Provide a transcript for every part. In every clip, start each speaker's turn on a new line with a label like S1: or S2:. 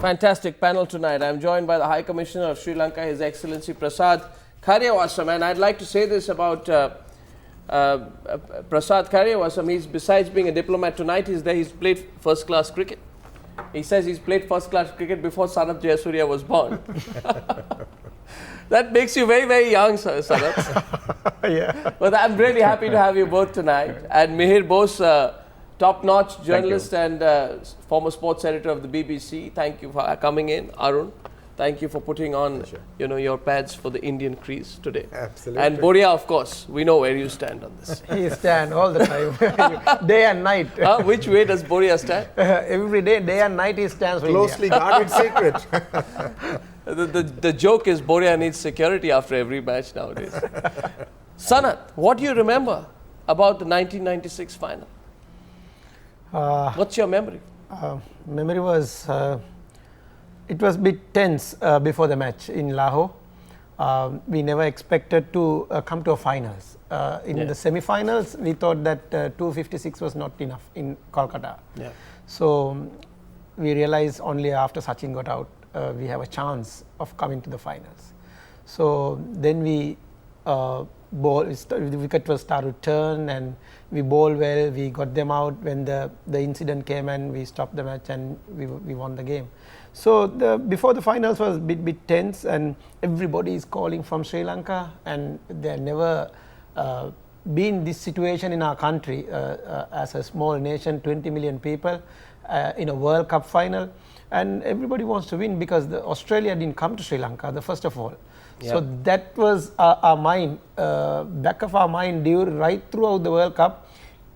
S1: Fantastic panel tonight. I'm joined by the High Commissioner of Sri Lanka, His Excellency Prasad Karyawasam. And I'd like to say this about Prasad Karyawasam. He's, besides being a diplomat tonight, he's played first-class cricket. He says he's played first-class cricket before Sanath Jayasuriya was born. That makes you very, very young, Sanath.
S2: Yeah.
S1: But I'm really happy to have you both tonight. And Mihir Bose, top-notch journalist and former sports editor of the BBC. Thank you for coming in. Arun, thank you for putting on your pads for the Indian crease today.
S2: Absolutely.
S1: And Boria, of course, we know where you stand on this.
S2: He stands all the time, day and night.
S1: Which way does Boria stand?
S2: Every day and night he stands for
S3: Closely guarded secret.
S1: The joke is Boria needs security after every match nowadays. Sanath, what do you remember about the 1996 final? What's your memory?
S2: Memory was, it was a bit tense before the match in Lahore. We never expected to come to a finals. In the semi-finals, we thought that 256 was not enough in Kolkata.
S1: Yeah.
S2: So we realized only after Sachin got out, we have a chance of coming to the finals. So then we the wicket was started to turn and we bowled well, we got them out when the incident came and we stopped the match and we won the game. So before the finals was a bit tense and everybody is calling from Sri Lanka and there never been this situation in our country as a small nation, 20 million people in a World Cup final, and everybody wants to win because Australia didn't come to Sri Lanka, first of all. Yep. So that was our mind, back of our mind right throughout the World Cup.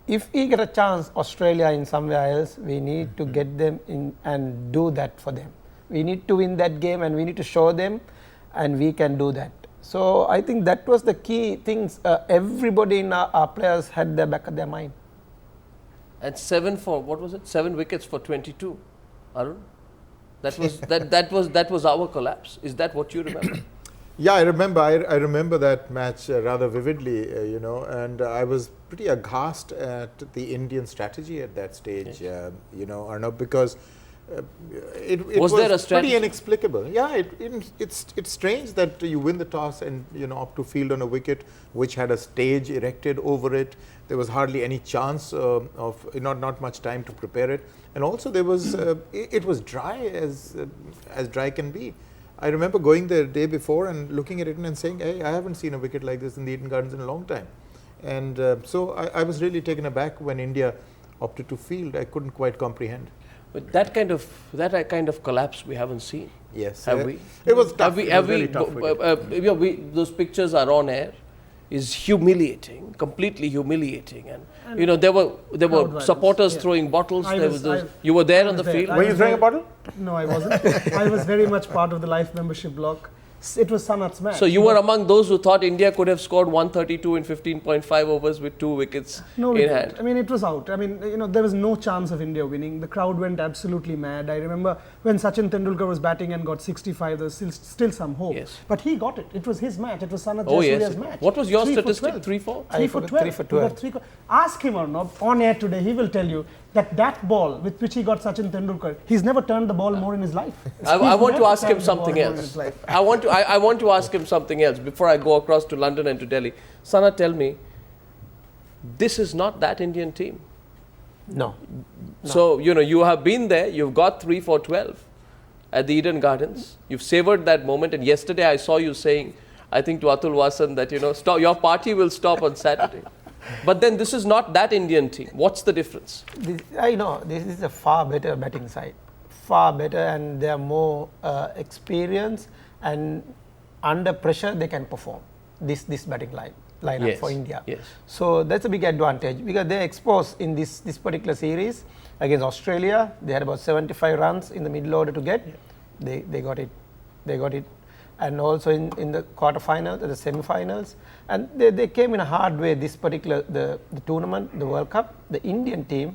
S2: If we get a chance, Australia in somewhere else, we need to get them in and do that for them. We need to win that game and we need to show them, and we can do that. So I think that was the key things. Everybody in our players had the back of their mind.
S1: And 7 wickets for 22, Arun. That was that was our collapse. Is that what you remember?
S3: Yeah, I remember. I remember that match rather vividly, and I was pretty aghast at the Indian strategy at that stage, Arnab, because it was
S1: there a strategy?
S3: Pretty inexplicable. Yeah, it's strange that you win the toss and opt to field on a wicket which had a stage erected over it. There was hardly any chance of not much time to prepare it, and also there was it was dry as dry can be. I remember going there the day before and looking at it and saying, hey, I haven't seen a wicket like this in the Eden Gardens in a long time. And so I was really taken aback when India opted to field. I couldn't quite comprehend.
S1: But that kind of collapse we haven't seen.
S3: Yes.
S1: Have we?
S3: It was tough.
S1: Those pictures are on air. Is humiliating, completely humiliating, and there were supporters throwing bottles. You were there on the field.
S3: Were you throwing a bottle?
S4: No, I wasn't. I was very much part of the life membership block. It was Sanath's match.
S1: So you were among those who thought India could have scored 132 in 15.5 overs with 2 wickets in hand.
S4: I mean, it was out. I mean, there was no chance of India winning. The crowd went absolutely mad. I remember when Sachin Tendulkar was batting and got 65, there was still some hope.
S1: Yes.
S4: But he got it. It was his match. It was Sanath Jayasuriya's match.
S1: What was your statistic? 3 for
S4: 12? 3 for 12.
S2: 3 for 12.
S4: Ask him or not, on air today, he will tell you that ball with which he got Sachin Tendulkar, he's never turned the ball more in his life.
S1: I want to ask him something else. I want to ask him something else before I go across to London and to Delhi. Sana, tell me, this is not that Indian team.
S2: No.
S1: So, you have been there, you've got 3 for 12 at the Eden Gardens. You've savored that moment, and yesterday I saw you saying, I think to Atul Vasan that, stop, your party will stop on Saturday. But then this is not that Indian team. What's the difference?
S2: I know this is a far better batting side, far better, and they are more experienced, and under pressure they can perform. This batting lineup for India.
S1: Yes.
S2: So that's a big advantage because they're exposed in this particular series against Australia. They had about 75 runs in the middle order to get. Yeah. They got it. And also in the quarterfinals, the semi-finals, and they came in a hard way. This particular the tournament, the World Cup, the Indian team,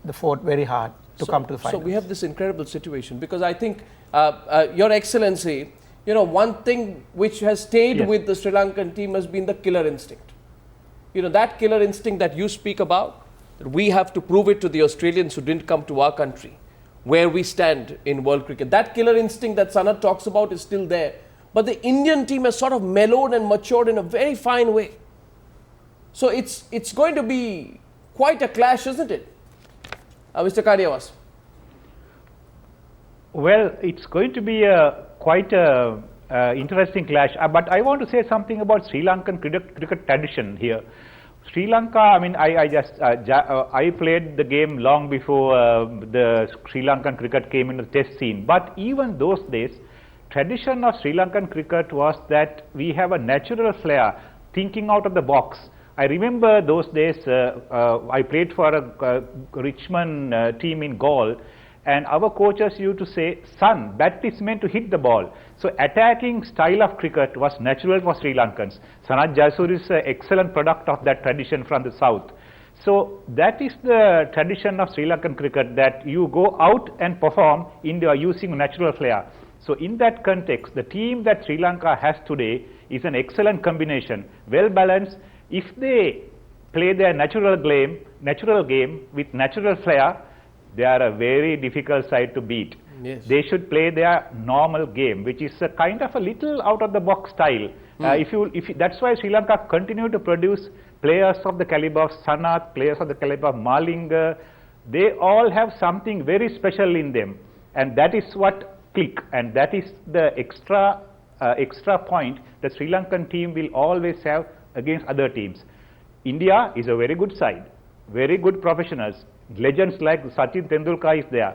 S2: they fought very hard to come to the finals.
S1: So we have this incredible situation because I think, Your Excellency, one thing which has stayed with the Sri Lankan team has been the killer instinct. That killer instinct that you speak about, that we have to prove it to the Australians who didn't come to our country. where we stand in world cricket. That killer instinct that Sanat talks about is still there. But the Indian team has sort of mellowed and matured in a very fine way. So it's going to be quite a clash, isn't it? Mr. Kadiawas.
S5: Well, it's going to be quite a interesting clash. But I want to say something about Sri Lankan cricket tradition here. Sri Lanka, I mean, I played the game long before the Sri Lankan cricket came into the test scene. But even those days, tradition of Sri Lankan cricket was that we have a natural flair, thinking out of the box. I remember those days, I played for a Richmond team in Gaul, and our coaches used to say, son, bat is meant to hit the ball. So attacking style of cricket was natural for Sri Lankans. Sanat Jayasuriya is an excellent product of that tradition from the south. So that is the tradition of Sri Lankan cricket, that you go out and perform using natural flair. So in that context, the team that Sri Lanka has today is an excellent combination, well balanced. If they play their natural game with natural flair, they are a very difficult side to beat.
S1: Yes.
S5: They should play their normal game, which is a kind of a little out of the box style. That's why Sri Lanka continue to produce players of the caliber of Sanat, players of the caliber of Malinga. They all have something very special in them, and that is what click, and that is the extra point that Sri Lankan team will always have against other teams. India is a very good side, very good professionals. Legends like Sachin Tendulkar is there.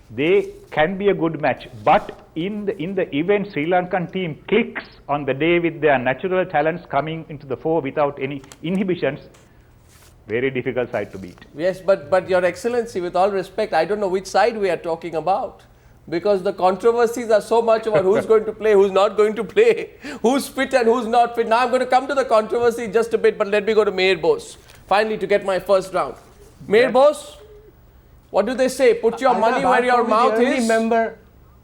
S5: They can be a good match, but in the event Sri Lankan team clicks on the day with their natural talents coming into the fore without any inhibitions, very difficult side to beat.
S1: Yes, but Your Excellency, with all respect, I don't know which side we are talking about, because the controversies are so much about who's going to play, who's not going to play, who's fit and who's not fit. Now I'm going to come to the controversy in just a bit, but let me go to Meher Bose, finally, to get my first round. Meher Bose, what do they say? Put your money where your mouth is.
S6: Member,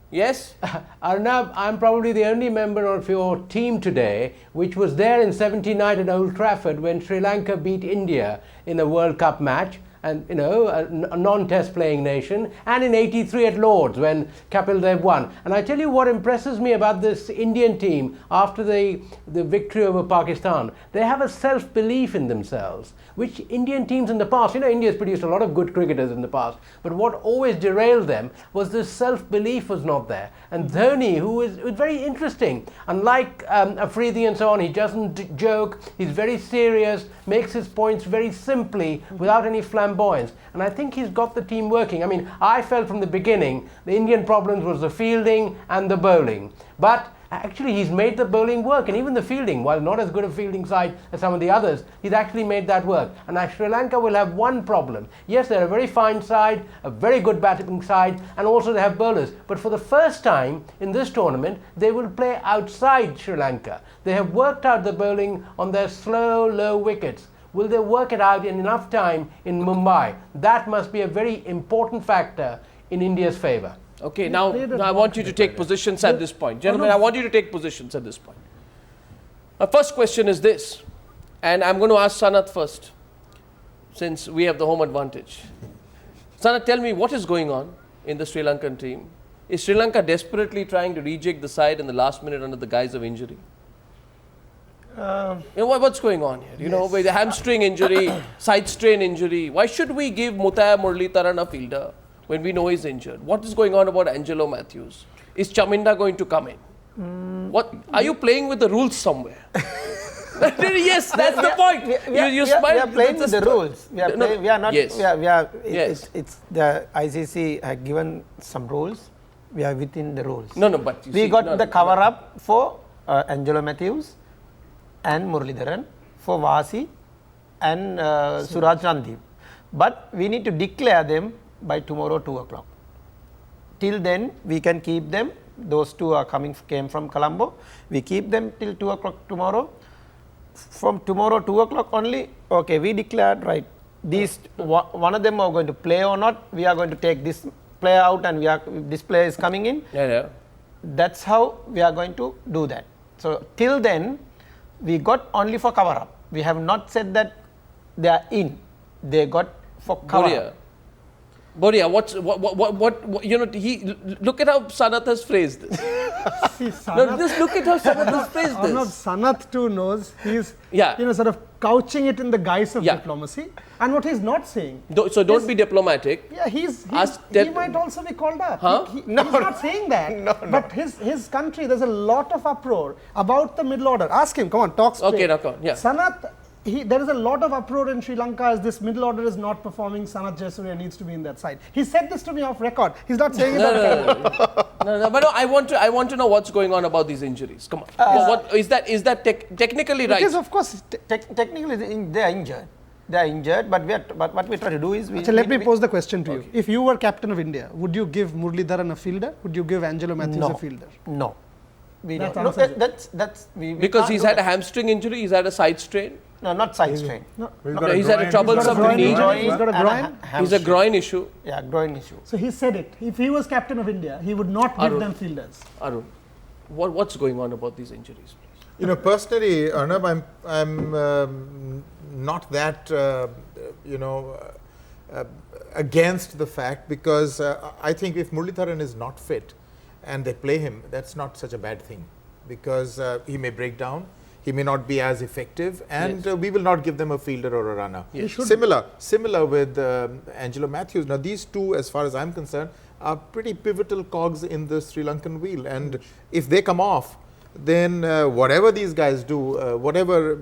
S1: yes?
S6: Arnab, I'm probably the only member of your team today which was there in '79 at Old Trafford when Sri Lanka beat India in a World Cup match, and a non-test playing nation, and in '83 at Lords when Kapil Dev won. And I tell you what impresses me about this Indian team after the victory over Pakistan, they have a self-belief in themselves, which Indian teams in the past, India's produced a lot of good cricketers in the past, but what always derailed them was this self-belief was not there. And Dhoni, who is very interesting, unlike Afridi and so on, he doesn't joke, he's very serious, makes his points very simply without any flamboyance, and I think he's got the team working. I mean, I felt from the beginning the Indian problems was the fielding and the bowling, but actually he's made the bowling work, and even the fielding, while not as good a fielding side as some of the others, he's actually made that work. And now Sri Lanka will have one problem. Yes, they're a very fine side, a very good batting side, and also they have bowlers, but for the first time in this tournament they will play outside Sri Lanka. They have worked out the bowling on their slow, low wickets. Will they work it out in enough time in Mumbai? That must be a very important factor in India's favour.
S1: Okay, now I want you to take positions at this point. Gentlemen, I want you to take positions at this point. My first question is this, and I'm going to ask Sanat first, since we have the home advantage. Sanat, tell me what is going on in the Sri Lankan team. Is Sri Lanka desperately trying to reject the side in the last minute under the guise of injury? What's going on here? With the hamstring injury, side strain injury, why should we give Mutaya Muralitharan a fielder when we know he's injured? What is going on about Angelo Matthews? Is Chaminda going to come in? What are you playing with the rules somewhere? Yes, that's the point.
S2: We are playing with the rules. We are not.
S1: Yes.
S2: Yes. It's the ICC had given some rules. We are within the rules.
S1: But
S2: we got the cover up for Angelo Matthews and Muralitharan, for Vasi and Suraj Randeep. But we need to declare them by tomorrow 2 o'clock. Till then, we can keep them. Those two came from Colombo. We keep them till 2 o'clock tomorrow. From tomorrow 2 o'clock only, okay, we declared, right, these one of them are going to play or not. We are going to take this player out, and this player is coming in.
S1: Yeah.
S2: That's how we are going to do that. So till then, we got only for cover up. We have not said that they are in. They got for cover up.
S1: Boria, what you know, look at how Sanath has phrased this.
S4: See,
S1: No,
S4: Sanath,
S1: just look at how Sanath has phrased
S4: or not
S1: this.
S4: Sanath too knows, he's
S1: Yeah.
S4: sort of couching it in the guise of
S1: Yeah.
S4: diplomacy. And what he's not saying,
S1: So don't be diplomatic.
S4: yeah, he
S1: that-
S4: might also be called up.
S1: Huh?
S4: He's not saying that. But his country, there's a lot of uproar about the middle order. Ask him, come on, talk straight.
S1: Okay, Rakon, yeah.
S4: Sanath, there is a lot of uproar in Sri Lanka as this middle order is not performing. Sanath Jayasuriya needs to be in that side. He said this to me off record. He's not saying it on camera.
S1: No, but no, I want to know what's going on about these injuries. Come on. What is that technically right?
S2: Because of course, technically they are injured. They are injured, but what we try to do is we.
S4: So let me pose the question to you. If you were captain of India, would you give Muralidharan a fielder? Would you give Angelo Matthews a fielder?
S2: No. We
S4: That
S2: don't. No,
S4: answers it.
S2: that's we
S1: Because
S2: can't
S1: he's
S2: do
S1: had a
S2: that.
S1: hamstring injury, he's had a side strain,
S2: No, not side strain.
S1: he's had a troublesome
S4: groin
S1: knee,
S4: injury. He's got a
S2: and
S4: groin?
S1: he's a
S2: hamstring.
S1: groin issue.
S2: Yeah, groin issue.
S4: So he said it. If he was captain of India, he would not give
S1: Arun.
S4: them fielders.
S1: Arun, what's going on about these injuries?
S3: You know, personally, Arnab, I'm not that against the fact, because I think if Muralidharan is not fit and they play him, that's not such a bad thing, because he may break down, he may not be as effective, and
S1: Yes.
S3: we will not give them a fielder or a runner.
S1: Yes.
S3: Similar with Angelo Matthews. Now these two, as far as I'm concerned, are pretty pivotal cogs in the Sri Lankan wheel, and if they come off, then whatever these guys do, whatever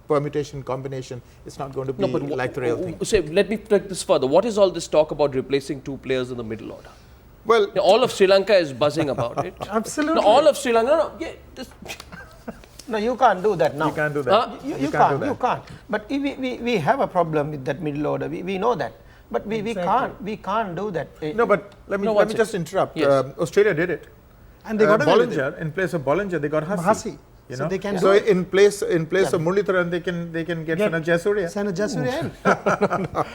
S3: permutation, combination, it's not going to be like the real thing.
S1: Say, let me take this further. What is all this talk about replacing two players in the middle order?
S3: Well,
S1: Now, all of Sri Lanka is buzzing about it.
S4: Absolutely.
S1: No, all of Sri Lanka. No, yeah,
S2: No, you can't do that now.
S3: you can't do that.
S1: Huh?
S2: You
S3: do
S2: can't.
S3: that.
S2: You can't. But we have a problem with that middle order. We know that. But we can't do that.
S3: No, but let me
S1: one
S3: just interrupt.
S1: Yes.
S3: Australia did it.
S4: And they got away with it.
S3: Bollinger, in place of Bollinger, they got Hussey.
S4: Hussey.
S3: You
S4: So
S3: know?
S4: they can
S3: so
S4: do it.
S3: in place of Muralidharan, they can get Sanath Jayasuriya.
S4: Sanath Jayasuriya in.